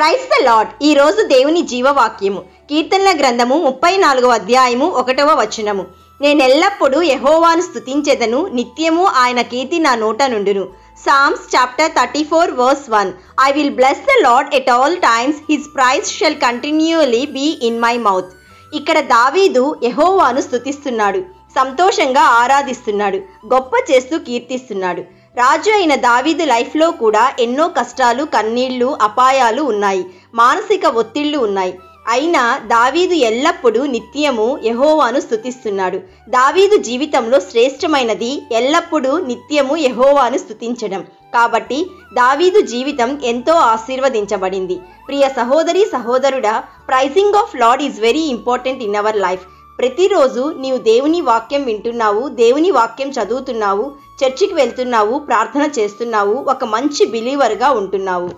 Praise the lord. ఈరోజు దేవుని జీవవాక్యము కీర్తనల గ్రంథము 34వ అధ్యాయము 1వ వచనము. నేనెల్లప్పుడూ యెహోవాను స్తుతించెదను, నిత్యము ఆయన కీర్తి నా నోట నుండును. Psalms chapter 34 verse 1. I will bless the Lord at all times, his praise shall continually be in my mouth. ఇక్కడ దావీదు యెహోవాను స్తుతిస్తున్నాడు, సంతోషంగా ఆరాధిస్తున్నాడు, గొప్ప చేస్తూ కీర్తిస్తున్నాడు. రాజు అయిన దావీదు లైఫ్లో కూడా ఎన్నో కష్టాలు, కన్నీళ్లు, అపాయాలు ఉన్నాయి, మానసిక ఒత్తిళ్లు ఉన్నాయి. అయినా దావీదు ఎల్లప్పుడూ నిత్యము యెహోవాను స్తుతిస్తున్నాడు. దావీదు జీవితంలో శ్రేష్టమైనది ఎల్లప్పుడూ నిత్యము యెహోవాను స్తుతించడం. కాబట్టి దావీదు జీవితం ఎంతో ఆశీర్వదించబడింది. ప్రియ సహోదరి సహోదరుడా, praising of lord is very important in our life. ప్రతిరోజు నీవు దేవుని వాక్యం వింటున్నావు, దేవుని వాక్యం చదువుతున్నావు, చర్చికి వెళ్తున్నావు, ప్రార్థన చేస్తున్నావు, ఒక మంచి బిలీవర్గా ఉంటున్నావు.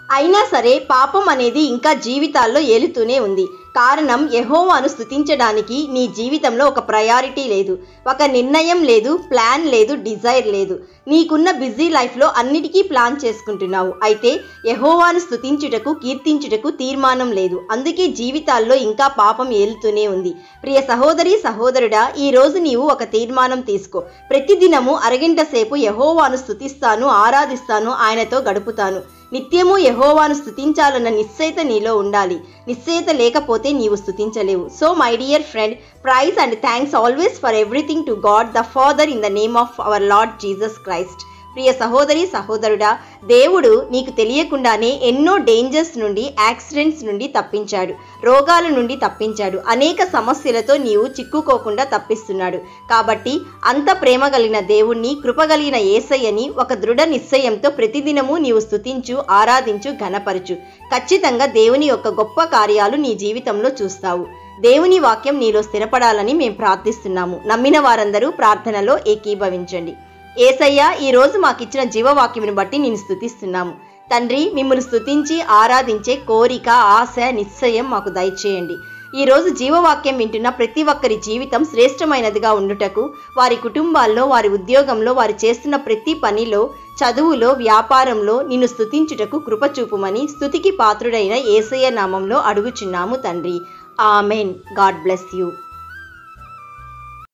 అయినా సరే పాపం అనేది ఇంకా జీవితాల్లో ఏలుతూనే ఉంది. కారణం యెహోవాను స్తుతించడానికి నీ జీవితంలో ఒక ప్రయారిటీ లేదు, ఒక నిర్ణయం లేదు, ప్లాన్ లేదు, డిజైర్ లేదు. నీకున్న బిజీ లైఫ్లో అన్నిటికీ ప్లాన్ చేసుకుంటున్నావు, అయితే యెహోవాను స్తుతించుటకు, కీర్తించుటకు తీర్మానం లేదు. అందుకే జీవితాల్లో ఇంకా పాపం ఏలుతూనే ఉంది. ప్రియ సహోదరి సహోదరుడా, ఈరోజు నీవు ఒక తీర్మానం తీసుకో. ప్రతిదినము అరగంట సేపు యెహోవాను స్తుతిస్తాను, ఆరాధిస్తాను, ఆయనతో గడుపుతాను. నిత్యము యెహోవాను స్తుతించాలన్న నిశ్చయిత నీలో ఉండాలి. నిశ్చయిత లేకపోతే నీవు స్తుతించలేవు. So my dear friend, praise and thanks always for everything to God the Father in the name of our Lord Jesus Christ. ప్రియ సహోదరి సహోదరుడా, దేవుడు నీకు తెలియకుండానే ఎన్నో డేంజర్స్ నుండి, యాక్సిడెంట్స్ నుండి తప్పించాడు, రోగాల నుండి తప్పించాడు, అనేక సమస్యలతో నీవు చిక్కుకోకుండా తప్పిస్తున్నాడు. కాబట్టి అంత ప్రేమ కలిగిన దేవుణ్ణి, కృపగలిగిన యేసయ్యని ఒక దృఢ నిశ్చయంతో ప్రతిదినము నీవు స్తుతించు, ఆరాధించు, ఘనపరచు. ఖచ్చితంగా దేవుని యొక్క గొప్ప కార్యాలు నీ జీవితంలో చూస్తావు. దేవుని వాక్యం నీలో స్థిరపడాలని మేము ప్రార్థిస్తున్నాము. నమ్మిన వారందరూ ప్రార్థనలో ఏకీభవించండి. యేసయ్య, ఈరోజు మాకిచ్చిన జీవవాక్యమును బట్టి నేను స్తుతిస్తున్నాము. తండ్రి, మిమ్మల్ని స్తుతించి ఆరాధించే కోరిక, ఆశ, నిశ్చయం మాకు దయచేయండి. ఈరోజు జీవవాక్యం వింటున్న ప్రతి ఒక్కరి జీవితం శ్రేష్టమైనదిగా ఉండుటకు, వారి కుటుంబాల్లో, వారి ఉద్యోగంలో, వారు చేస్తున్న ప్రతి పనిలో, చదువులో, వ్యాపారంలో నిన్ను స్తుతించుటకు కృప చూపుమని స్తుతికి పాత్రుడైన యేసయ్య నామంలో అడుగుచున్నాము తండ్రి. ఆమెన్. God bless you.